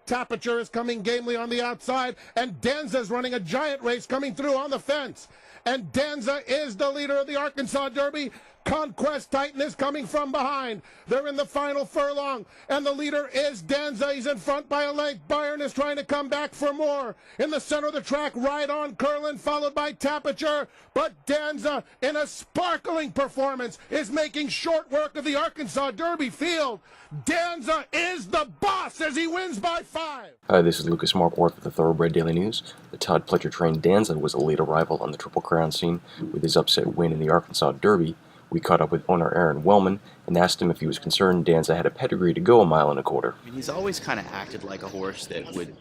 Tapiture is coming gamely on the outside, and Danza is running a giant race coming through on the fence. And Danza is the leader of the Arkansas Derby. Conquest Titan is coming from behind. They're in the final furlong, and the leader is Danza. He's in front by a length. Byron is trying to come back for more. In the center of the track, Right On Curlin, followed by Tapiture. But Danza, in a sparkling performance, is making short work of the Arkansas Derby field. Danza is the boss as he wins by 5. Hi, this is Lucas Markworth with the Thoroughbred Daily News. The Todd Pletcher-trained Danza was a late arrival on the Triple Crown scene with his upset win in the Arkansas Derby. We caught up with owner Aron Wellman and asked him if he was concerned Danza had a pedigree to go 1.25 miles. I mean, he's always kind of acted like a horse that would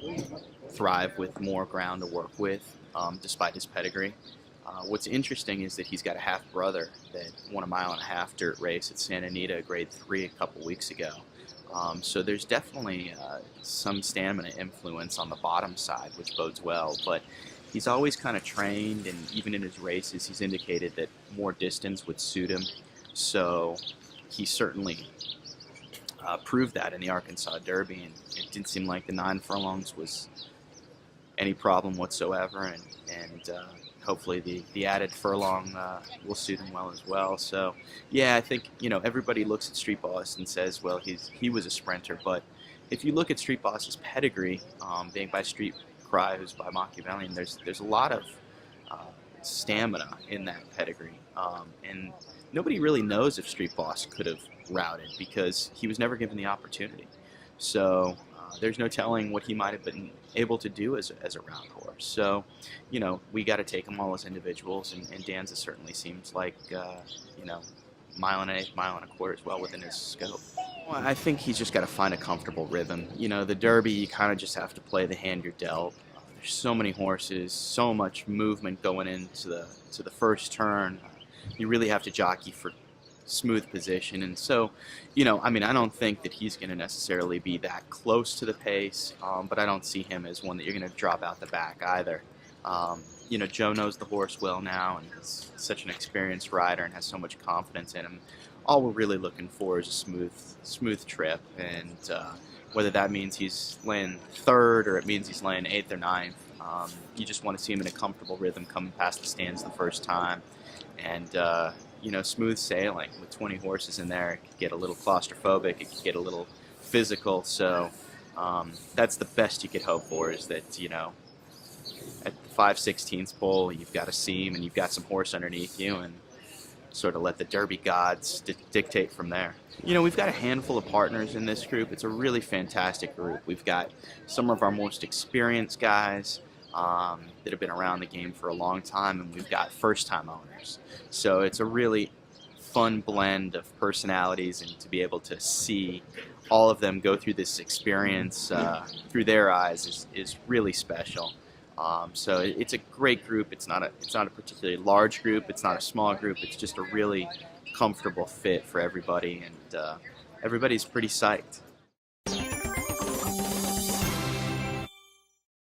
thrive with more ground to work with, despite his pedigree. What's interesting is that he's got a half-brother that won a 1.5 mile dirt race at Santa Anita, grade 3, a couple weeks ago. So there's definitely some stamina influence on the bottom side, which bodes well. But he's always kind of trained, and even in his races, he's indicated that more distance would suit him. So he certainly proved that in the Arkansas Derby, and it didn't seem like the 9 furlongs was any problem whatsoever. And hopefully the added furlong will suit him well as well. So yeah, I think, you know, everybody looks at Street Boss and says, well, he was a sprinter. But if you look at Street Boss's pedigree, being by Street Cry, who's by Machiavellian, there's a lot of stamina in that pedigree, and nobody really knows if Street Boss could have routed because he was never given the opportunity. So there's no telling what he might have been able to do as a route horse. So, you know, we got to take them all as individuals, and Danza certainly seems like, you know, 1.1 miles, 1.25 miles is well within his scope. Well, I think he's just got to find a comfortable rhythm. You know, the Derby, you kind of just have to play the hand you're dealt. There's so many horses, so much movement going into the first turn. You really have to jockey for smooth position. And so, you know, I mean, I don't think that he's going to necessarily be that close to the pace, but I don't see him as one that you're going to drop out the back either. You know, Joe knows the horse well now, and he's such an experienced rider and has so much confidence in him. All we're really looking for is a smooth trip, and whether that means he's laying 3rd or it means he's laying 8th or 9th, you just want to see him in a comfortable rhythm coming past the stands the first time. And you know, smooth sailing with 20 horses in there. It could get a little claustrophobic, it could get a little physical. So that's the best you could hope for, is that, you know, at the 5/16 pole, you've got a seam and you've got some horse underneath you, and sort of let the Derby gods dictate from there. You know, we've got a handful of partners in this group. It's a really fantastic group. We've got some of our most experienced guys that have been around the game for a long time, and we've got first-time owners. So it's a really fun blend of personalities, and to be able to see all of them go through this experience through their eyes is really special. So it's a great group. It's not a particularly large group. It's not a small group. It's just a really comfortable fit for everybody, and everybody's pretty psyched.